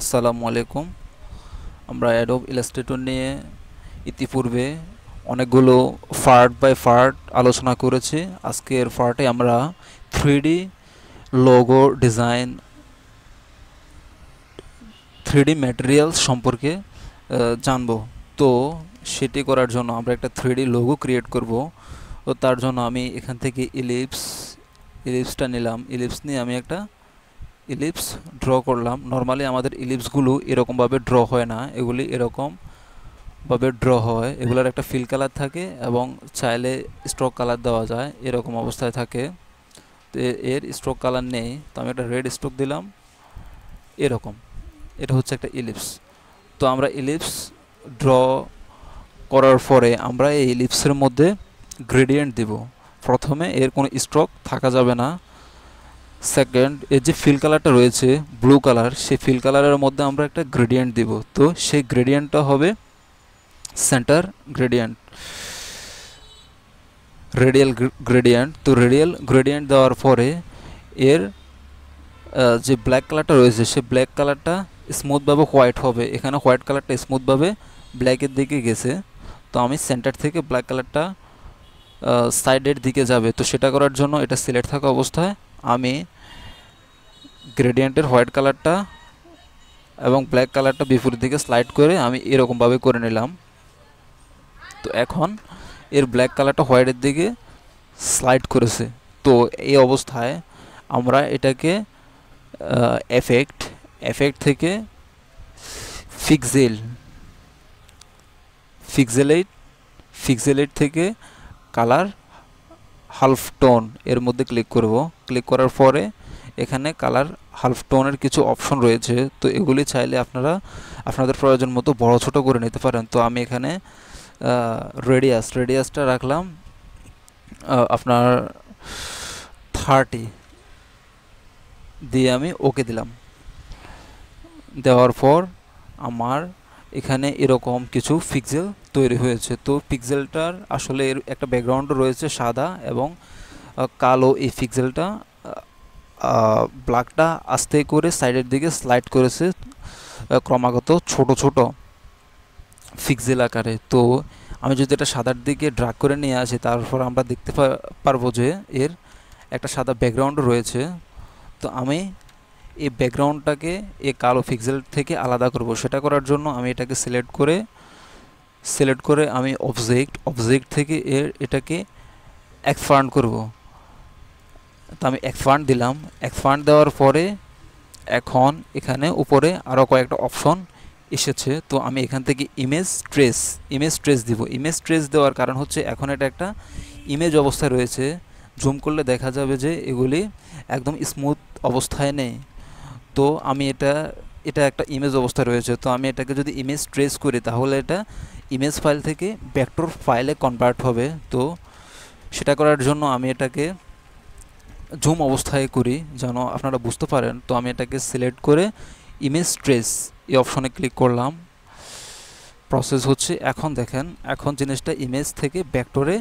আসসালামু আলাইকুম। আমরা অ্যাডোব ইলাস্ট্রেটর নিয়ে ইতিপূর্বে অনেকগুলো পার্ট বাই পার্ট আলোচনা করেছি। আজকের পার্টে আমরা 3D logo design, 3D materials সম্পর্কে জানব। তো সেটি করার জন্য আমরা একটা 3D লোগো ক্রিয়েট করব। তো তার জন্য আমি এখান থেকে ইলিপসটা নিলাম। ইলিপস নিয়ে আমি একটা ইলিপস ড্র করলাম। নর্মালি আমাদের ইলিপসগুলো এরকমভাবে ড্র হয় না, এগুলি এরকমভাবে ড্র হয়। এগুলোর একটা ফিল কালার থাকে এবং চাইলে স্ট্রোক কালার দেওয়া যায়, এরকম অবস্থায় থাকে। তো এর স্ট্রোক কালার নেই, তো আমি একটা রেড স্ট্রোক দিলাম। এরকম, এটা হচ্ছে একটা ইলিপস। তো আমরা ইলিপস ড্র করার পরে আমরা এই ইলিপসের মধ্যে গ্রেডিয়েন্ট দিব। প্রথমে এর কোনো স্ট্রোক থাকা যাবে না। সেকেন্ড, এর যে ফিল কালারটা রয়েছে ব্লু কালার, সেই ফিল কালারের মধ্যে আমরা একটা গ্রেডিয়েন্ট দিব। তো সেই গ্রেডিয়েন্টটা হবে সেন্টার গ্রেডিয়েন্ট, রেডিয়াল গ্রেডিয়েন্ট। তো রেডিয়াল গ্রেডিয়েন্ট দেওয়ার পরে এর যে ব্ল্যাক কালারটা রয়েছে সেই ব্ল্যাক কালারটা স্মুথভাবে হোয়াইট হবে। এখানে হোয়াইট কালারটা স্মুথভাবে ব্ল্যাকের দিকে গেছে, তো আমি সেন্টার থেকে ব্ল্যাক কালারটা সাইডের দিকে যাবে। তো সেটা করার জন্য এটা সিলেক্ট থাকা অবস্থায় আমি গ্রেডিয়েন্টের হোয়াইট কালারটা এবং ব্ল্যাক কালারটা বিপরীত দিকে স্লাইড করে আমি এরকমভাবে করে নিলাম। তো এখন এর ব্ল্যাক কালারটা হোয়াইটের দিকে স্লাইড করেছে। তো এই অবস্থায় আমরা এটাকে এফেক্ট থেকে ফিক্সেলেট থেকে কালার হালফ টোন এর মধ্যে ক্লিক করব। ক্লিক করার পরে এখানে কালার হালফ টোনের কিছু অপশন রয়েছে, তো এগুলি চাইলে আপনারা আপনাদের প্রয়োজন মতো বড় ছোট করে নিতে পারেন। তো আমি এখানে রেডিয়াসটা রাখলাম আপনার 30 দিয়ে আমি ওকে দিলাম। দেওয়ার পর আমার এখানে এরকম কিছু পিক্সেল তৈরি হয়েছে। তো পিক্সেলটার আসলে এর একটা ব্যাকগ্রাউন্ড রয়েছে সাদা এবং কালো। এই পিক্সেলটা ব্ল্যাকটা আস্তে করে সাইডের দিকে স্লাইড করেছে ক্রমাগত ছোট ছোট পিক্সেল আকারে। তো আমি যদি এটা সাদার দিকে ড্রাগ করে নিয়ে আসি, তারপর আমরা দেখতে পারবো যে এর একটা সাদা ব্যাকগ্রাউন্ড রয়েছে। তো আমি এই ব্যাকগ্রাউন্ডটাকে এই কালো পিক্সেল থেকে আলাদা করব। সেটা করার জন্য আমি এটাকে সিলেক্ট করে আমি অবজেক্ট থেকে এটাকে এক্সপান্ড করব। তো আমি এক্সপান্ড দিলাম। এক্সপান্ড দেওয়ার পরে এখন এখানে উপরে আরও কয়েকটা অপশন এসেছে। তো আমি এখান থেকে ইমেজ ট্রেস দিব। ইমেজ ট্রেস দেওয়ার কারণ হচ্ছে এখন এটা একটা ইমেজ অবস্থায় রয়েছে। জুম করলে দেখা যাবে যে এগুলি একদম স্মুথ অবস্থায় নেই। তো আমি এটা একটা ইমেজ অবস্থায় রয়েছে। তো আমি এটাকে যদি ইমেজ ট্রেস করি তাহলে এটা ইমেজ ফাইল থেকে ভেক্টর ফাইলে কনভার্ট হবে। তো সেটা করার জন্য আমি এটাকে জুম অবস্থায় করি যেন আপনারা বুঝতে পারেন। তো আমি এটাকে সিলেক্ট করে ইমেজ ট্রেস এই অপশনে ক্লিক করলাম। প্রসেস হচ্ছে, এখন দেখেন এখন জিনিসটা ইমেজ থেকে ভেক্টরে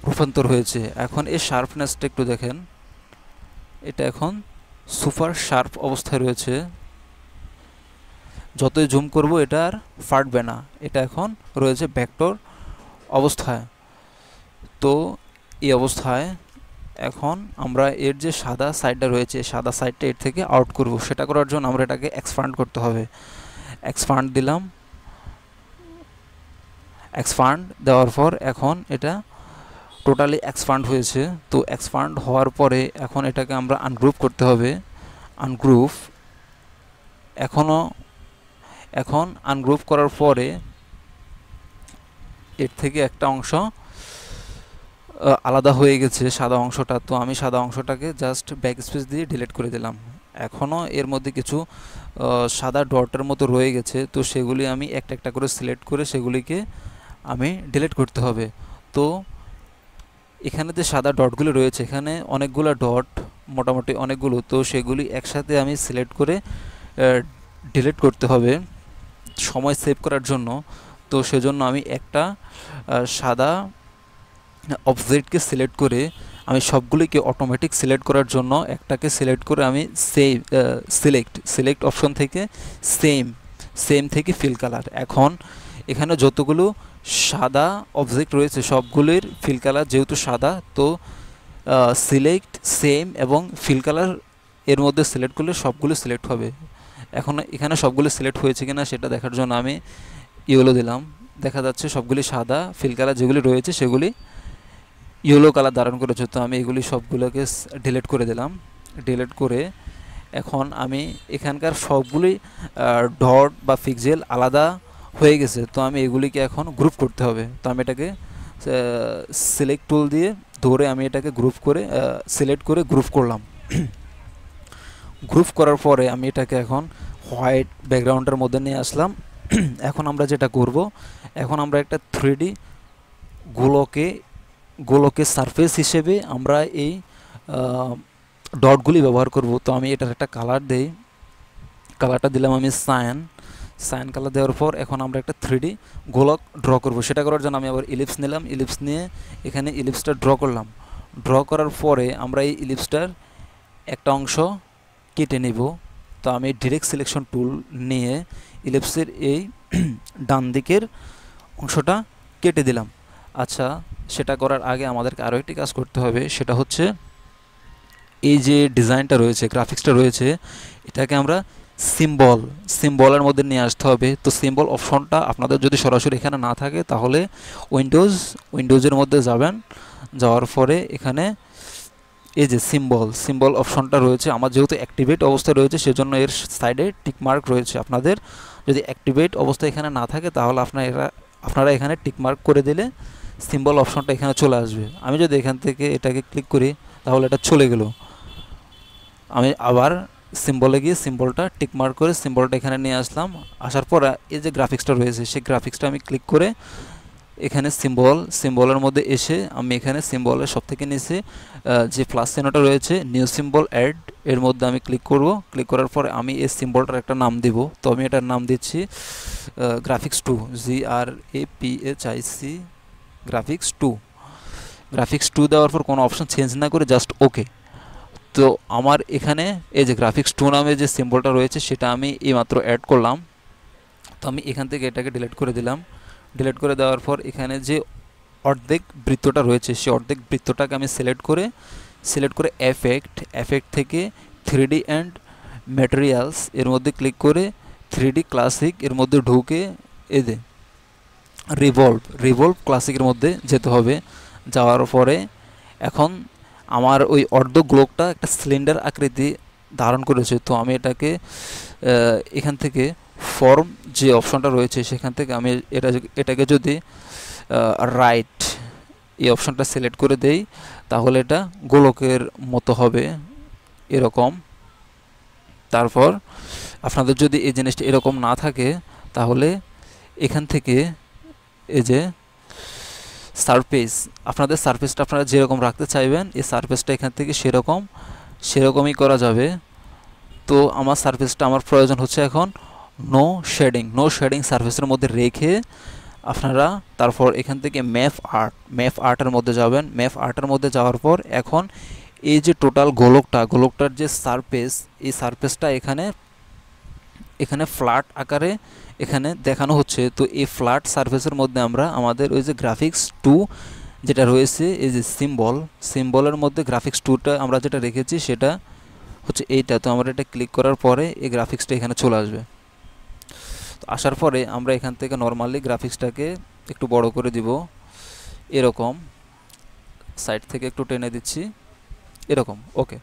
রূপান্তর হয়েছে। এখন এর শার্পনেসটা একটু দেখেন, এটা এখন সুপার শার্প অবস্থায় রয়েছে। যতই জুম করব এটা আর ফাটবে না, এটা এখন রয়েছে ভেক্টর অবস্থায়। তো এই অবস্থায় এখন আমরা এর যে সাদা সাইডটা রয়েছে সাদা সাইডটা এর থেকে আউট করব। সেটা করার জন্য আমরা এটাকে এক্সপান্ড করতে হবে। এক্সপান্ড দিলাম। এক্সপান্ড দেওয়ার পর এখন এটা টোটালি এক্সপান্ড হয়েছে। তো এক্সপান্ড হওয়ার পরে এখন এটাকে আমরা আনগ্রুপ করতে হবে। এখন আনগ্রুপ করার পরে এর থেকে একটা অংশ আলাদা হয়ে গেছে, সাদা অংশটা। তো আমি সাদা অংশটাকে জাস্ট ব্যাক স্পেস দিয়ে ডিলিট করে দিলাম। এখনও এর মধ্যে কিছু সাদা ডটের মতো রয়ে গেছে, তো সেগুলি আমি একটা একটা করে সিলেক্ট করে সেগুলিকে আমি ডিলিট করতে হবে। তো এখানে যে সাদা ডটগুলো রয়েছে এখানে অনেকগুলো ডট, মোটামুটি অনেকগুলো, তো সেগুলি একসাথে আমি সিলেক্ট করে ডিলিট করতে হবে সময় সেভ করার জন্য। তো সেজন্য আমি একটা সাদা অবজেক্টকে সিলেক্ট করে আমি সবগুলিকে অটোমেটিক সিলেক্ট করার জন্য একটাকে সিলেক্ট করে আমি সিলেক্ট অপশন থেকে সেম থেকে ফিল কালার। এখন এখানে যতগুলো সাদা অবজেক্ট রয়েছে সবগুলির ফিল কালার যেহেতু সাদা, তো সিলেক্ট সেম এবং ফিল কালার এর মধ্যে সিলেক্ট করলে সবগুলো সিলেক্ট হবে। এখন এখানে সবগুলো সিলেক্ট হয়েছে কিনা সেটা দেখার জন্য আমি ইয়েলো দিলাম। দেখা যাচ্ছে সবগুলি সাদা, ফিল কালার যেগুলি রয়েছে সেগুলি ইয়েলো কালার ধারণ করেছে। তো আমি এগুলি সবগুলোকে ডিলিট করে দিলাম। ডিলিট করে এখন আমি এখানকার সবগুলি ডট বা পিক্সেল আলাদা হয়ে গেছে, তো আমি এগুলিকে এখন গ্রুপ করতে হবে। তো আমি এটাকে সিলেক্ট টুল দিয়ে ধরে আমি এটাকে গ্রুপ করে সিলেক্ট করে গ্রুপ করলাম। গ্রুপ করার পরে আমি এটাকে এখন হোয়াইট ব্যাকগ্রাউন্ডের মধ্যে নিয়ে আসলাম। এখন আমরা যেটা করব, এখন আমরা একটা 3D গোলকে সারফেস হিসেবে আমরা এই ডটগুলি ব্যবহার করব। তো আমি এটার একটা কালার দেই, কালারটা দিলাম আমি সায়ান কালার দেওয়ার পর এখন আমরা একটা 3D গোলক ড্র করব। সেটা করার জন্য আমি আবার ইলিপস নিলাম, ইলিপস নিয়ে এখানে ইলিপসটা ড্র করলাম। ড্র করার পরে আমরা এই ইলিপসটার একটা অংশ কেটে নেব। তো আমি ডিরেক্ট সিলেকশন টুল নিয়ে ইলিপসের এই ডান দিকের অংশটা কেটে দিলাম। আচ্ছা, সেটা করার আগে আমাদেরকে আরও একটি কাজ করতে হবে, সেটা হচ্ছে এই যে ডিজাইনটা রয়েছে, গ্রাফিক্সটা রয়েছে, এটাকে আমরা সিম্বলের মধ্যে নিয়ে আসতে হবে। তো সিম্বল অপশনটা আপনাদের যদি সরাসরি এখানে না থাকে তাহলে উইন্ডোজের মধ্যে যাবেন, যাওয়ার পরে এখানে এই যে সিম্বল অপশনটা রয়েছে, আমার যেহেতু অ্যাক্টিভেট অবস্থায় রয়েছে সেজন্য এর সাইডে টিকমার্ক রয়েছে। আপনাদের যদি অ্যাক্টিভেট অবস্থা এখানে না থাকে তাহলে আপনারা এখানে টিকমার্ক করে দিলে সিম্বল অপশনটা এখানে চলে আসবে। আমি যদি এখান থেকে এটাকে ক্লিক করি তাহলে এটা চলে গেল। আমি আবার সিম্বলে গিয়ে সিম্বলটা টিকমার্ক করে সিম্বলটা এখানে নিয়ে আসলাম। আসার পর এই যে গ্রাফিক্সটা রয়েছে সেই গ্রাফিক্সটা আমি ক্লিক করে এখানে সিম্বলের মধ্যে এসে আমি এখানে সিম্বলের সবথেকে নিচে যে প্লাস চিহ্নটা রয়েছে নিউ সিম্বল অ্যাড, এর মধ্যে আমি ক্লিক করব। ক্লিক করার পরে আমি এই সিম্বলটার একটা নাম দিব। তো আমি এটার নাম দিচ্ছি গ্রাফিক্স 2, GRAPHIC গ্রাফিক্স 2 দেওয়ার পর কোনো অপশন চেঞ্জ না করে জাস্ট ওকে। তো আমার এখানে এই যে গ্রাফিক্স 2 নামে যে সিম্বলটা রয়েছে সেটা আমি এইমাত্র অ্যাড করলাম। তো আমি এখান থেকে এটাকে ডিলিট করে দিলাম। ডিলিট করে দেওয়ার পর এখানে যে অর্ধেক বৃত্তটা রয়েছে সেই অর্ধেক বৃত্তটাকে আমি সিলেক্ট করে এফেক্ট থেকে 3D অ্যান্ড ম্যাটেরিয়ালস এর মধ্যে ক্লিক করে 3D ক্লাসিক এর মধ্যে ঢুকে এদে রিভলভ ক্লাসিকের মধ্যে যেতে হবে। যাওয়ার পরে এখন আমার ওই অর্ধ গ্লোকটা একটা সিলিন্ডার আকৃতি ধারণ করেছে। তো আমি এটাকে এখান থেকে ফর্ম যে অপশনটা রয়েছে সেখান থেকে আমি এটাকে যদি রাইট এই অপশনটা সিলেক্ট করে দেই তাহলে এটা গোলকের মতো হবে এরকম। তারপর আপনাদের যদি এই জিনিসটা এরকম না থাকে তাহলে এখান থেকে এই যে আপনাদের সারফেসটা আপনারা যেরকম রাখতে চাইবেন এই সারফেসটা এখান থেকে সেরকমই করা যাবে। তো আমার সারফেসটা আমার প্রয়োজন হচ্ছে এখন নো শেডিং সারফেসের মধ্যে রেখে আপনারা তারপর এখান থেকে ম্যাপ আর্টের মধ্যে যাবেন। ম্যাপ আর্টের মধ্যে যাওয়ার পর এখন এই যে টোটাল গোলকটার যে সারফেস, এই সারফেসটা এখানে ফ্ল্যাট আকারে এখানে দেখানো হচ্ছে। তো এই ফ্ল্যাট সারফেসের মধ্যে আমরা আমাদের ওই যে গ্রাফিক্স 2 যেটা রয়েছে এই যে সিম্বলের মধ্যে গ্রাফিক্স 2টা আমরা যেটা রেখেছি সেটা হচ্ছে এইটা। তো আমরা এটা ক্লিক করার পরে এই গ্রাফিক্সটা এখানে চলে আসবে। তো আসার পরে আমরা এখান থেকে নর্মালি গ্রাফিক্সটাকে একটু বড় করে দিব, এরকম সাইড থেকে একটু টেনে দিচ্ছি এরকম। ওকে,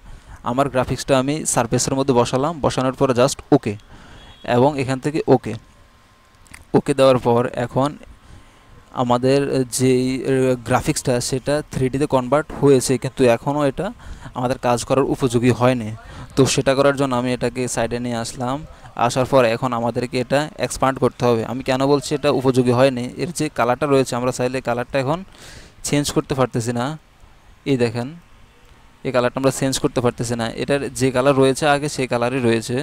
আমার গ্রাফিক্সটা আমি সারফেসের মধ্যে বসালাম, বসানোর পরে জাস্ট ওকে এবং এখান থেকে ওকে দেওয়ার পর এখন আমাদের যেই গ্রাফিক্সটা সেটা 3Dতে কনভার্ট হয়েছে কিন্তু এখনও এটা আমাদের কাজ করার উপযোগী হয়নি। তো সেটা করার জন্য আমি এটাকে সাইডে নিয়ে আসলাম। আসার পর এখন আমাদেরকে এটা এক্সপান্ড করতে হবে। আমি কেন বলছি এটা উপযোগী হয়নি, এর যে কালারটা রয়েছে আমরা চাইলে কালারটা এখন চেঞ্জ করতে পারতেছি না। এই দেখেন এই কালারটা আমরা চেঞ্জ করতে পারতেছি না, এটার যে কালার রয়েছে আগে সেই কালারই রয়েছে।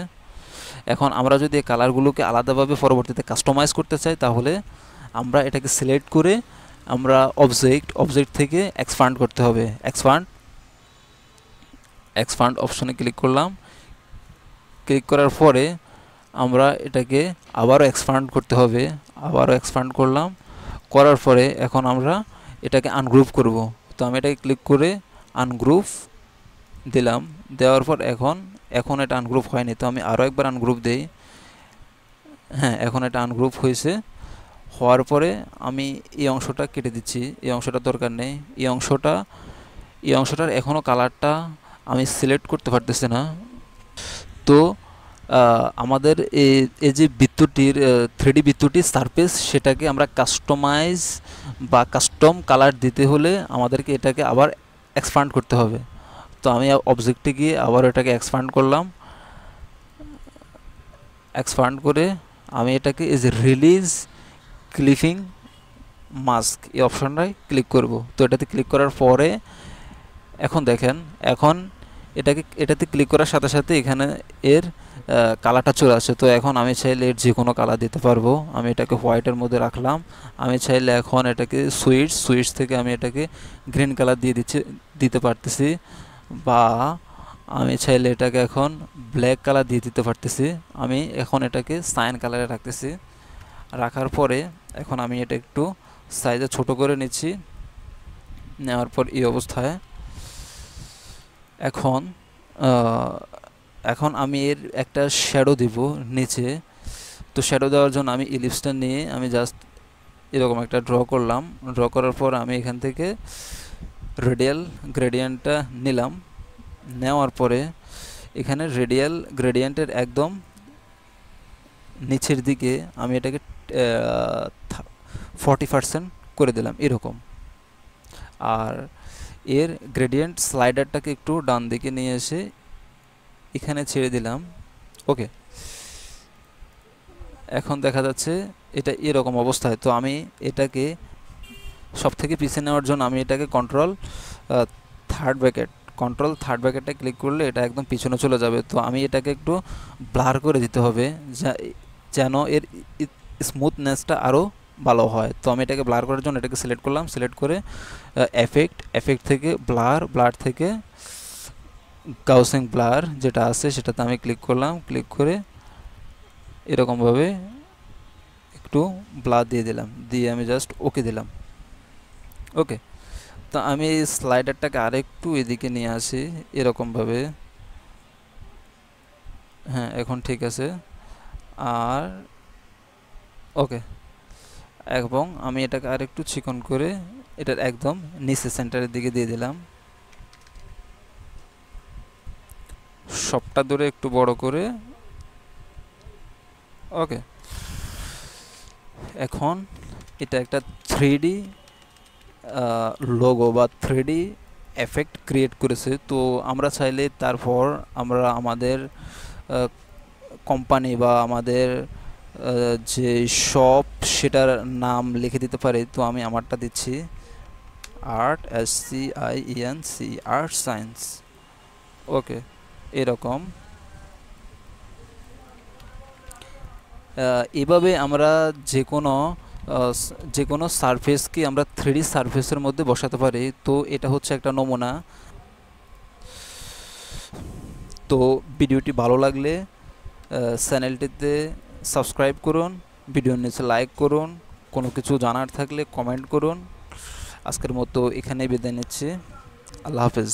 এখন আমরা যদি এই কালারগুলোকে আলাদাভাবে পরবর্তীতে কাস্টমাইজ করতে চাই তাহলে আমরা এটাকে সিলেক্ট করে আমরা অবজেক্ট থেকে এক্সপান্ড করতে হবে। এক্সপান্ড এক্সপান্ড অপশনে ক্লিক করলাম। ক্লিক করার পরে আমরা এটাকে আবারও এক্সপান্ড করতে হবে, আবারও এক্সপান্ড করলাম। করার পরে এখন আমরা এটাকে আনগ্রুপ করব। তো আমি এটাকে ক্লিক করে আনগ্রুপ দিলাম। দেওয়ার পর এখন এটা আনগ্রুপ হয়নি, তো আমি আরও একবার আনগ্রুপ দেই। হ্যাঁ, এখন এটা আনগ্রুপ হয়েছে। হওয়ার পরে আমি এই অংশটা কেটে দিচ্ছি, এই অংশটার দরকার নেই। এই অংশটার এখনও কালারটা আমি সিলেক্ট করতে পারতেছি না। তো আমাদের এই যে বৃত্তটির 3D বৃত্তটির সারফেস, সেটাকে আমরা কাস্টমাইজ বা কাস্টম কালার দিতে হলে আমাদেরকে এটাকে আবার এক্সপান্ড করতে হবে। তো আমি অবজেক্টে গিয়ে আবার এটাকে এক্সপান্ড করলাম। এক্সপান্ড করে আমি এটাকে এই যে রিলিজ ক্লিপিং মাস্ক এই অপশনটায় ক্লিক করব। তো এটাতে ক্লিক করার পরে এখন দেখেন, এখন এটাতে ক্লিক করার সাথে সাথে এখানে এর কালারটা চলে আসে। তো এখন আমি চাইলে এর যে কোনো কালার দিতে পারবো। আমি এটাকে হোয়াইটের মধ্যে রাখলাম। আমি চাইলে এখন এটাকে সুইটস থেকে আমি এটাকে গ্রিন কালার দিতে পারতেছি, বা আমি চাইলে এটাকে এখন ব্ল্যাক কালার দিয়ে দিতে পারতেছি। আমি এখন এটাকে সাইন কালারে রাখতেছি। রাখার পরে এখন আমি এটা একটু সাইজে ছোট করে নিচ্ছি। নেওয়ার পর এই অবস্থায় এখন আমি এর একটা শ্যাডো দিব নিচে। তো শ্যাডো দেওয়ার জন্য আমি ইলিপসটা নিয়ে আমি জাস্ট এরকম একটা ড্র করলাম। ড্র করার পর আমি এখান থেকে রেডিয়াল গ্রেডিয়েন্টটা নিলাম। নেওয়ার পরে এখানে রেডিয়াল গ্রেডিয়েন্টের একদম নিচের দিকে আমি এটাকে 40% করে দিলাম এরকম। আর এর গ্রেডিয়েন্ট স্লাইডারটাকে একটু ডান দিকে নিয়ে এসে এখানে ছেড়ে দিলাম। ওকে, এখন দেখা যাচ্ছে এটা এরকম অবস্থায়। তো আমি এটাকে সব থেকে পিছিয়ে নেওয়ার জন্য আমি এটাকে কন্ট্রোল থার্ড ব্র্যাকেটটা ক্লিক করলে এটা একদম পিছনে চলে যাবে। তো আমি এটাকে একটু ব্লার করে দিতে হবে যেন এর স্মুথনেসটা আরও ভালো হয়। তো আমি এটাকে ব্লার করার জন্য এটাকে সিলেক্ট করলাম। সিলেক্ট করে এফেক্ট থেকে ব্লার থেকে গাউসিং ব্লার যেটা আছে সেটাতে আমি ক্লিক করলাম। ক্লিক করে এরকমভাবে একটু ব্লার দিয়ে দিলাম, দিয়ে আমি জাস্ট ওকে দিলাম। ওকে, তো আমি এই স্লাইডারটাকে আরেকটু এদিকে নিয়ে আসি এরকমভাবে। হ্যাঁ, এখন ঠিক আছে। আর ওকে, এবং আমি এটাকে আরেকটু চিকন করে এটার একদম নিচে সেন্টারের দিকে দিয়ে দিলাম। সবটা ধরে একটু বড় করে। ওকে, এখন এটা একটা 3D লোগো বা 3D এফেক্ট ক্রিয়েট করেছে। তো আমরা চাইলে তারপর আমরা আমাদের কোম্পানি বা আমাদের যে শপ সেটার নাম লিখে দিতে পারি। তো আমি আমারটা দিচ্ছি আর্ট, SCIENC, আর্ট সায়েন্স। ওকে, এরকম এভাবে আমরা যে কোনো সারফেসকে আমরা 3D সারফেসের মধ্যে বসাতে পারি। তো এটা হচ্ছে একটা নমুনা। তো ভিডিওটি ভালো লাগলে চ্যানেলটিতে সাবস্ক্রাইব করুন, ভিডিওর নিচে লাইক করুন, কোনো কিছু জানার থাকলে কমেন্ট করুন। আজকের মতো এখানেই বিদায় নিচ্ছি। আল্লাহ হাফেজ।